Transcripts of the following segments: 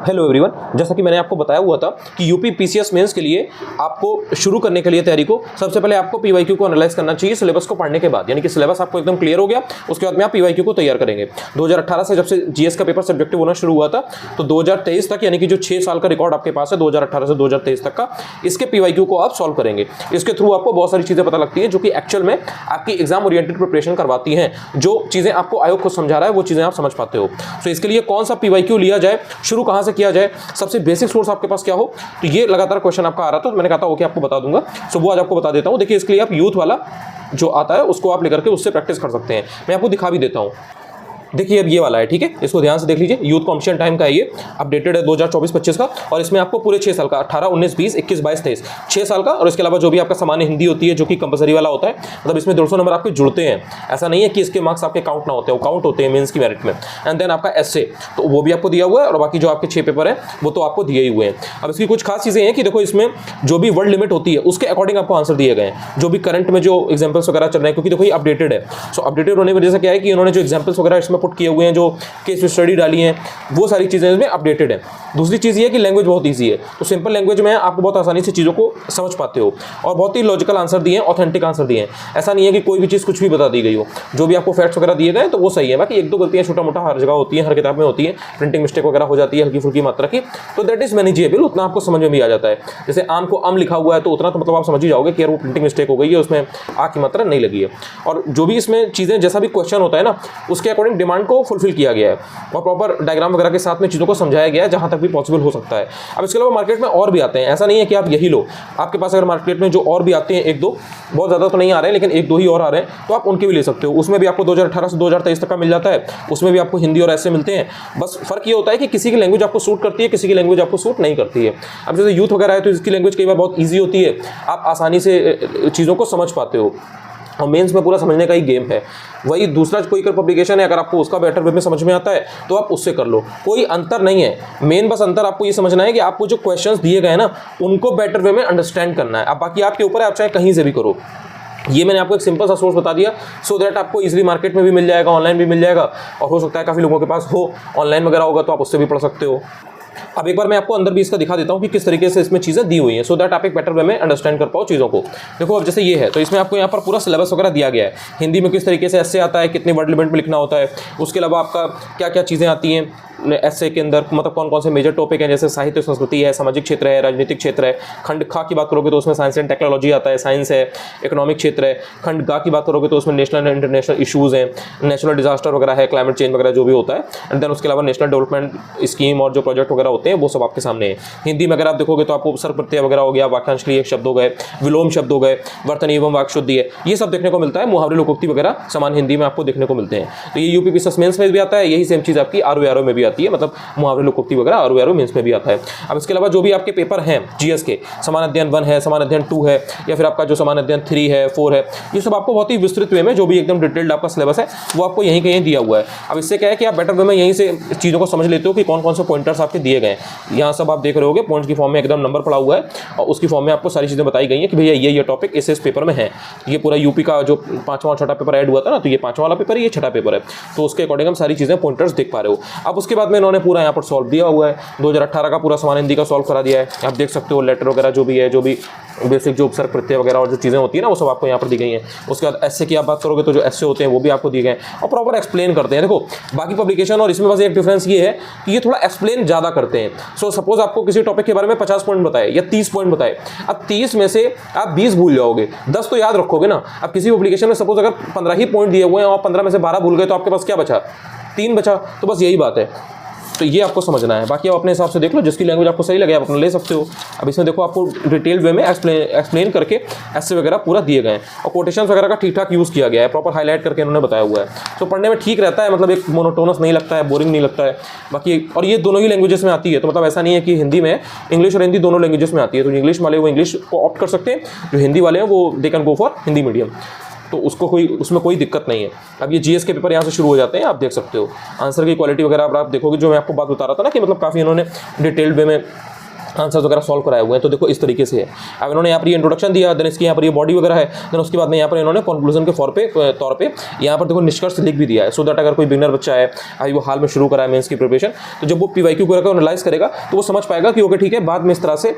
Hello everyone, जैसा कि मैंने आपको बताया हुआ था कि यूपी पीसीएस मेंस के लिए आपको शुरू करने के लिए तैयारी को सबसे पहले आपको पीवाईक्यू को एनालाइज करना चाहिए सिलेबस को पढ़ने के बाद। यानी कि सिलेबस आपको एकदम क्लियर हो गया, उसके बाद में आप पीवाईक्यू को तैयार करेंगे। 2018 से जब से जीएस का पेपर सब्जेक्टिव होना शुरू हुआ था तो 2023 तक, यानी कि जो 6 साल का रिकॉर्ड आपके पास है 2018 से 2023 तक का, इसके पीवाईक्यू को आप सॉल्व करेंगे। इसके थ्रू आपको बहुत सारी चीजें पता लगती है जो कि एक्चुअल में आपकी एग्जाम ओरिएंटेड प्रिपरेशन करवाती हैं। जो चीजें आपको आयोग खुद समझा रहा है वो चीजें आप समझ पाते हो। तो इसके लिए कौन सा पीवाईक्यू लिया जाए, शुरू कहां से किया जाए, सबसे बेसिक सोर्स आपके पास क्या हो, तो ये लगातार क्वेश्चन आपका आ रहा था, तो मैंने कहा था ओके आपको बता दूंगा। सो वो आज आपको बता देता हूं। देखिए, इसके लिए आप यूथ वाला जो आता है उसको आप लेकर के उससे प्रैक्टिस कर सकते हैं। मैं आपको दिखा भी देता हूं। देखिए, अब ये वाला है, ठीक है, इसको ध्यान से देख लीजिए। यूथ कॉम्पिटिशन टाइम का है, ये अपडेटेड है 2024-25 का, और इसमें आपको पूरे 6 साल का 18, 19, 20, 21, 22, 23 6 साल का, और इसके अलावा जो भी आपका सामान्य हिंदी होती है जो कि कंपलसरी वाला होता है, मतलब इसमें 150 नंबर आपके जुड़ते हैं। ऐसा नहीं है कि इसके मार्क्स आपके काउंट ना होते हैं, वो काउंट होते हैं मेंस की मेरिट में। एंड देन आपका एसए, तो वो भी आपको दिया हुआ है, और बाकी जो आपके 6 पेपर है वो तो आपको दिए ही हुए हैं। अब इसकी कुछ खास चीज़ें हैं कि देखो, इसमें जो भी वर्ड लिमिट होती है उसके अकॉर्डिंग आपको आंसर दिए गए हैं, जो भी करंट में जो एग्जाम्पल्स वगैरह चल रहे हैं, क्योंकि देखो ये अपडेटेड है। सो अपडेटेड होने की वजह से क्या है कि इन्होंने जो एग्जाम्पल्स वगैरह इसमें पुट किए हुए हैं, जो केस स्टडी डाली है, वो सारी चीज़ें इसमें अपडेटेड है। दूसरी चीज़ ये है कि लैंग्वेज बहुत ईजी है, तो सिंपल लैंग्वेज में आपको बहुत आसानी से चीज़ों को समझ पाते हो, और बहुत ही लॉजिकल आंसर दिए हैं, ऑथेंटिक आंसर दिए हैं। ऐसा नहीं है कि कोई भी चीज़ कुछ भी बता दी गई हो, जो भी आपको फैक्ट्स वगैरह दिए गए तो वो सही है। बाकी एक दो गलतियाँ छोटा मोटा हर जगह होती है, हर किताब में होती है, प्रिंटिंग मिस्टेक वगैरह हो जाती है हल्की फुल्की मात्रा की, तो दैट इज मैनेजेबल, उतना आपको समझ में भी आ जाता है। जैसे आम को अम लिखा हुआ है तो उतना तो मतलब आप समझ ही जाओगे कि यार वो प्रिंटिंग मिस्टेक हो गई है, उसमें आ की मात्रा नहीं लगी है। और जो भी इसमें चीज़ें, जैसा भी क्वेश्चन होता है ना, उसके अकॉर्डिंग डिमांड को फुलफिल किया गया है, और प्रॉपर डायग्राम वगैरह के साथ में चीज़ों को समझाया गया है जहाँ तक भी पॉसिबल हो सकता है। अब इसके अलावा मार्केट में और भी आते हैं, ऐसा नहीं है कि आप यही लो। आपके पास अगर मार्केट में जो और भी आते हैं, एक दो, बहुत ज़्यादा तो नहीं आ रहे हैं लेकिन एक दो ही और आ रहे हैं, तो आप उनके भी ले सकते हो। उसमें भी आपको 2018 से 2023 तक का मिल जाता है, उसमें भी आपको हिंदी और ऐसे मिलते हैं। बस फर्क ये होता है कि किसी की लैंग्वेज आपको सूट करती है, किसी की लैंग्वेज आपको सूट नहीं करती है। अब जैसे यूथ वगैरह है तो इसकी लैंग्वेज कई बार बहुत ईजी होती है, आप आसानी से चीज़ों को समझ पाते हो, और मेंस में पूरा समझने का ही गेम है। वही दूसरा कोई कर पब्लिकेशन है, अगर आपको उसका बेटर वे में समझ में आता है तो आप उससे कर लो, कोई अंतर नहीं है। मेन बस अंतर आपको ये समझना है कि आपको जो क्वेश्चंस दिए गए हैं ना, उनको बेटर वे में अंडरस्टैंड करना है। अब बाकी आपके ऊपर है, आप चाहे कहीं से भी करो। ये मैंने आपको एक सिंपल सा सोर्स बता दिया, सो दैट आपको इजीली मार्केट में भी मिल जाएगा, ऑनलाइन भी मिल जाएगा, और हो सकता है काफ़ी लोगों के पास हो ऑनलाइन वगैरह होगा तो आप उससे भी पढ़ सकते हो। अब एक बार मैं आपको अंदर भी इसका दिखा देता हूँ कि किस तरीके से इसमें चीज़ें दी हुई हैं, सो दैट आप एक बेटर वे में अंडरस्टैंड कर पाओ चीज़ों को। देखो, अब जैसे ये है तो इसमें आपको यहाँ पर पूरा सिलेबस वगैरह दिया गया है, हिंदी में किस तरीके से ऐसे आता है, कितने वर्ड लिमिट में लिखना होता है, उसके अलावा आपका क्या क्या चीज़ें आती हैं ऐसे के अंदर, मतलब कौन कौन से मेजर टॉपिक हैं, जैसे साहित्य संस्कृति है, सामाजिक क्षेत्र है, राजनीतिक क्षेत्र है। खंड खा की बात करोगे तो उसमें साइंस एंड टेक्नोलॉजी आता है, साइंस है, इकोनॉमिक क्षेत्र है। खंड गा की बात करोगे तो उसमें नेशनल एंड इंटरनेशनल इशूज़ हैं, नेचुरल डिजास्टर वगैरह है, क्लाइमेट चेंज वगैरह जो भी होता है। एंड देन उसके अलावा नेशनल डेवलपमेंट स्कीम और जो प्रोजेक्ट वगैरह होते हैं वो सब आपके सामने है। हिंदी में अगर आप देखोगे तो आपको उपसर्ग प्रत्यय वगैरह हो गया, वाक्यांश लिए शब्द हो गए, विलोम शब्द हो गए, वर्तनी एवं वाक् शुद्धि है, ये सब देखने को मिलता है। मुहावरे लोकोक्ति वगैरह समान हिंदी में आपको देखने को मिलते हैं। तो ये यूपी पीसीएस मेंस में भी आता है, यही सेम चीज़ आपकी आरओ में भी आती है, मतलब मुहावरे लोकोक्ति वगैरह आरओ मेंस में भी आता है। अब इसके अलावा जो भी आपके पेपर हैं जीएस के, समान अध्ययन 1 है, समान अध्ययन 2 है, या फिर आपका जो समान अध्ययन 3 है, 4 है, ये सब आपको बहुत ही विस्तृत वे में जो भी एकदम डिटेल्ड आपका सिलेबस है वो आपको यहीं कहीं दिया हुआ है। अब इससे क्या है कि आप बेटर वे में यहीं से चीज़ों को समझ लेते हो कि कौन कौन से पॉइंटर्स आपके दिए गए हैं। यहाँ सब आप देख रहे होगे पॉइंट्स की फॉर्म में एकदम नंबर पड़ा हुआ है, और उसकी फॉर्म में आपको सारी चीज़ें बताई गई हैं कि भैया ये टॉपिक इस पेपर में है। ये पूरा यूपी का जो 5वां छठा पेपर ऐड हुआ था ना, तो ये 5वां वाला पेपर है, ये छठा पेपर है, तो उसके अकॉर्डिंग हम सारी चीज़ें पॉइंटर्स देख पा रहे हो। अब उसके बाद में इन्होंने पूरा यहाँ पर सॉल्व दिया हुआ है, 2018 का पूरा समान हिंदी का सॉल्व करा दिया है। आप देख सकते हो लेटर वगैरह जो भी है, जो भी बेसिक जो उपसर्ग प्रत्यय वगैरह और जो चीज़ें होती है ना, वो सब आपको यहाँ पर दी गई हैं। उसके बाद एसए की आप बात करोगे तो जो एसए होते हैं वो भी आपको दिए गए हैं और प्रॉपर एक्सप्लेन करते हैं। देखो, बाकी पब्लिकेशन और इसमें बस एक डिफरेंस ये है कि ये थोड़ा एक्सप्लेन ज़्यादा करते हैं। सो सपोज आपको किसी टॉपिक के बारे में 50 पॉइंट बताए या 30 पॉइंट बताए, अब 30 में से आप 20 भूल जाओगे, 10 तो याद रखोगे ना। अब किसी पब्लिकेशन में सपोज अगर 15 ही पॉइंट दिए हुए हैं और 15 में से 12 भूल गए तो आपके पास क्या बचा? 3 बचा। तो बस यही बात है, तो ये आपको समझना है। बाकी आप अपने हिसाब से देख लो, जिसकी लैंग्वेज आपको सही लगे आप अपना ले सकते हो। अब इसमें देखो आपको डिटेल वे में एक्सप्लेन करके ऐसे वगैरह पूरा दिए गए हैं, और कोटेशंस वगैरह का ठीक ठाक यूज़ किया गया है, प्रॉपर हाईलाइट करके उन्होंने बताया हुआ है। तो पढ़ने में ठीक रहता है, मतलब एक मोनोटोनस नहीं लगता है, बोरिंग नहीं लगता है। बाकी और ये दोनों ही लैंग्वेजेस में आती है, तो मतलब ऐसा नहीं है कि हिंदी में, इंग्लिश और हिंदी दोनों लैंग्वेजेस में आती है। तो इंग्लिश वाले वो इंग्लिश को ऑप्ट कर सकते हैं, जो हिंदी वाले हैं वो they can go for Hindi medium, तो उसमें कोई दिक्कत नहीं है। अब ये जीएस के पेपर यहाँ से शुरू हो जाते हैं, आप देख सकते हो आंसर की क्वालिटी वगैरह आप देखोगे, जो मैं आपको बात बता रहा था ना कि मतलब काफ़ी इन्होंने डिटेल्ड वे में आंसर्स वगैरह सॉल्व कराए हुए हैं। तो देखो इस तरीके से है। अब इन्होंने यहाँ पर ये इंट्रोडक्शन दिया, देन इसकी यहाँ पर ये बॉडी वगैरह है, देन उसके बाद में यहाँ पर इन्होंने कंक्लूजन के तौर पे यहाँ पर देखो निष्कर्ष लिख भी दिया है, सो दैट अगर कोई बिगनर बच्चा है, अभी वो हाल में शुरू करा है मेंस की प्रिपरेशन, तो जब वो PYQ को एनालाइज करेगा तो वो समझ पाएगा कि ओके ठीक है, बाद में इस तरह से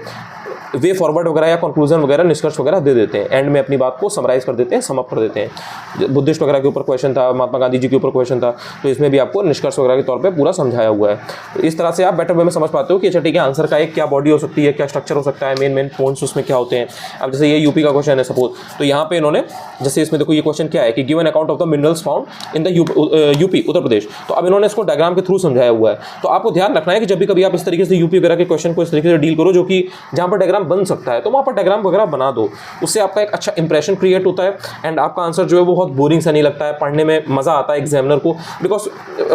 वे फॉरवर्ड वगैरह या कंक्लूजन वगैरह निष्कर्ष वगैरह दे देते हैं, एंड में अपनी बात को समराइज कर देते हैं, सम अप कर देते हैं। बुद्धिस्ट वगैरह के ऊपर क्वेश्चन था, महात्मा गांधी जी के ऊपर क्वेश्चन था, तो इसमें भी आपको निष्कर्ष वगैरह के तौर पे पूरा समझाया हुआ है। तो इस तरह से आप बेटर वे में समझ पाते हो कि अच्छा ठीक है, आंसर का एक क्या बॉडी हो सकती है, क्या स्ट्रक्चर हो सकता है, मेन पॉइंट्स उसमें क्या होते हैं। अब जैसे ये यूपी का क्वेश्चन है सपोज, तो यहाँ पे इन्होंने जैसे इसमें देखो ये क्वेश्चन क्या है कि give an account of the minerals found in the UP Uttar Pradesh. तो अब इन्होंने इसको डायग्राम के थ्रू समझाया हुआ है। तो आपको ध्यान रखना है कि जब भी कभी आप इस तरीके से यूपी वगैरह के क्वेश्चन को इस तरीके से डील करो जो कि जहाँ पर डायग्राम बन सकता है, तो वहाँ पर डायग्राम वगैरह बना दो, उससे आपका एक अच्छा इंप्रेशन क्रिएट होता है, एंड आपका आंसर जो है वो बहुत बोरिंग सा नहीं लगता है, पढ़ने में मजा आता है एग्जामिनर को, because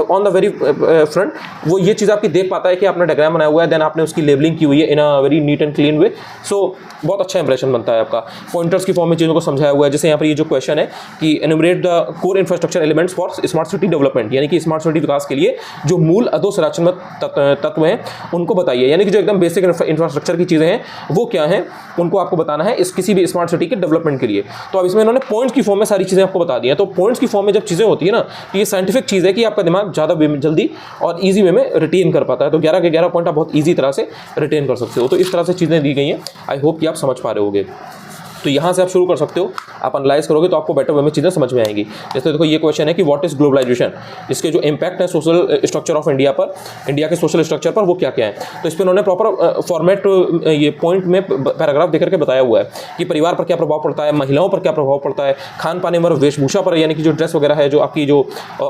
on the very front वो ये चीज़ आपकी देख पाता है कि आपने डायग्राम बनाया हुआ है, देन आपने उसकी लेबलिंग की हुई है in a very neat and clean way, so बहुत अच्छा इंप्रेशन बनता है आपका। पॉइंटर्स की फॉर्म में चीज़ों को समझाया हुआ है, जैसे यहाँ पर ये जो क्वेश्चन है कि enumerate the core infrastructure elements for smart city development, यानी कि स्मार्ट सिटी विकास के लिए जो मूल अधोसंरचनात्मक तत्व हैं उनको बताइए, यानी कि जो एकदम बेसिक इंफ्रास्ट्रक्चर की चीज़ें हैं वो क्या हैं, उनको आपको बताना है इस किसी भी स्मार्ट सिटी के डेवलपमेंट के लिए। तो अब इसमें इन्होंने पॉइंट्स की फॉर्म में सारी चीज़ें आपको बता दी हैं। तो पॉइंट्स की फॉर्म में जब चीज़ें होती है ना, तो ये साइंटिफिक चीज़ है कि आपका दिमाग ज़्यादा जल्दी और ईजी वे में रिटेन कर पाता है। तो 11 के 11 पॉइंट आप बहुत ईजी तरह से रिटेन कर सकते हो। तो इस तरह से चीज़ें दी गई हैं, आई होप कि आप समझ पा रहे होगे। तो यहाँ से आप शुरू कर सकते हो, आप एनालाइज करोगे तो आपको बेटर वे में चीज़ें समझ में आएंगी। जैसे देखो ये क्वेश्चन है कि व्हाट इज ग्लोबलाइजेशन, इसके जो इम्पैक्ट है सोशल स्ट्रक्चर ऑफ इंडिया पर, इंडिया के सोशल स्ट्रक्चर पर, वो क्या क्या है। तो इस पर उन्होंने प्रॉपर फॉर्मेट ये पॉइंट में पैराग्राफ देकर के बताया हुआ है कि परिवार पर क्या प्रभाव पड़ता है, महिलाओं पर क्या प्रभाव पड़ता है, खान पान और वेशभूषा पर, यानी कि जो ड्रेस वगैरह है, जो आपकी जो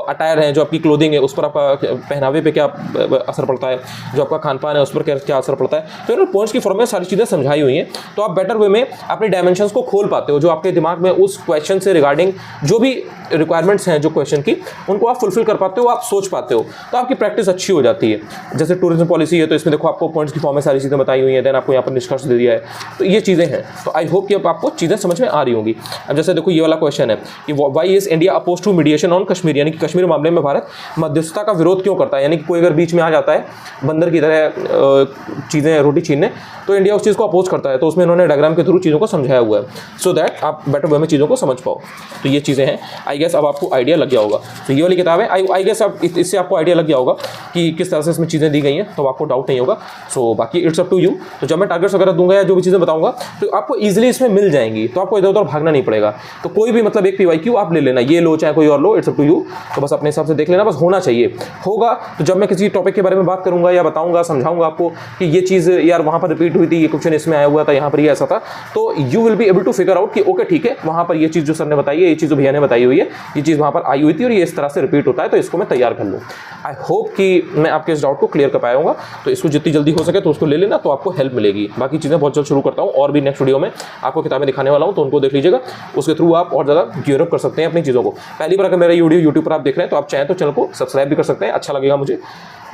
अटायर है, जो आपकी क्लोथिंग है, उस पर आपका पहनावे पर क्या असर पड़ता है, जो आपका खान पान है उस पर क्या असर पड़ता है। तो इन्होंने पॉइंट्स की फॉर्म में सारी चीज़ें समझाई हुई हैं। तो आप बेटर वे में अपने डायमेंशंस को खोल पाते हो, जो आपके दिमाग में उस क्वेश्चन से रिगार्डिंग जो भी रिक्वायरमेंट्स हैं जो क्वेश्चन की, उनको आप फुलफिल कर पाते हो, आप सोच पाते हो, तो आपकी प्रैक्टिस अच्छी हो जाती है। जैसे टूरिज्म पॉलिसी है, तो इसमें देखो आपको पॉइंट्स की फॉर्म में सारी चीज़ें बताई हुई हैं, देन आपको यहाँ पर निष्कर्ष दे दिया है। तो ये चीज़ें हैं। तो आई होप कि अब आपको चीज़ें समझ में आ रही होंगी। अब जैसे देखो ये वाला क्वेश्चन है कि why is India oppose to mediation on Kashmir, यानी कि कश्मीर मामले में भारत मध्यस्थता का विरोध क्यों करता है। यानी कि कोई अगर बीच में आ जाता है बंदर की तरह चीज़ें रोटी छीनने, तो इंडिया उस चीज़ को अपोज करता है। तो उसमें इन्होंने डायग्राम के थ्रू चीज़ों को समझाया हुआ है, सो दैट आप बेटर वे में चीज़ों को समझ पाओ। तो ये चीज़ें हैं, आई गेस अब आपको आइडिया लग गया होगा। तो ये वाली किताब है, आई गेस अब इससे आपको आइडिया लग गया होगा कि किस तरह से इसमें चीज़ें दी गई हैं, तो आपको डाउट नहीं होगा। सो बाकी इट्स अप टू यू। तो जब मैं टारगेट्स वगैरह दूंगा या जो भी चीज़ें बताऊंगा, तो आपको ईजिली इसमें मिल जाएंगी, तो आपको इधर उधर भागना नहीं पड़ेगा। तो कोई भी मतलब एक PYQ आप ले लेना, ये लो चाहे कोई और लो, इट्स अप टू यू। तो बस अपने हिसाब से देख लेना, बस होना चाहिए। होगा तो जब मैं किसी टॉपिक के बारे में बात करूंगा या बताऊंगा, समझाऊंगा आपको कि ये चीज़ यार वहाँ पर रिपीट हुई थी, ये क्वेश्चन इसमें आया हुआ था, यहाँ पर ये ऐसा था, तो you will be able to figure out कि ओके ठीक है, वहाँ पर ये चीज़ जो सर ने बताई है, ये चीज़ जो भैया ने बताई हुई है, ये चीज़ वहाँ पर आई हुई थी और ये इस तरह से रिपीट होता है, तो इसको मैं तैयार कर लूँ। आई होप कि मैं आपके इस डाउट को क्लियर कर पाया हूँ। तो इसको जितनी जल्दी हो सके तो उसको ले लेना, तो आपको हेल्प मिलेगी। बाकी चीज़ें बहुत जल्द शुरू करता हूँ, और भी नेक्स्ट वीडियो में आपको किताबें दिखाने वाला हूँ, तो उनको देख लीजिएगा। उसके थ्रू आप और ज़्यादा गियर अप कर सकते हैं अपनी चीज़ों को। पहली बार अगर मेरा यूट्यूब पर आप देख रहे हैं, तो आप चाहें तो चैनल को सब्सक्राइब भी कर सकते हैं, अच्छा लगेगा मुझे।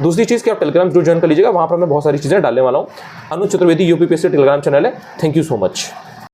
दूसरी चीज़ कि आप टेलीग्राम जरूर ज्वाइन कर लीजिएगा, वहाँ पर मैं बहुत सारी चीज़ें डालने वाला हूँ। अनुज चतुर्वेदी UPPSC टेलीग्राम चैनल है। Thank you so much.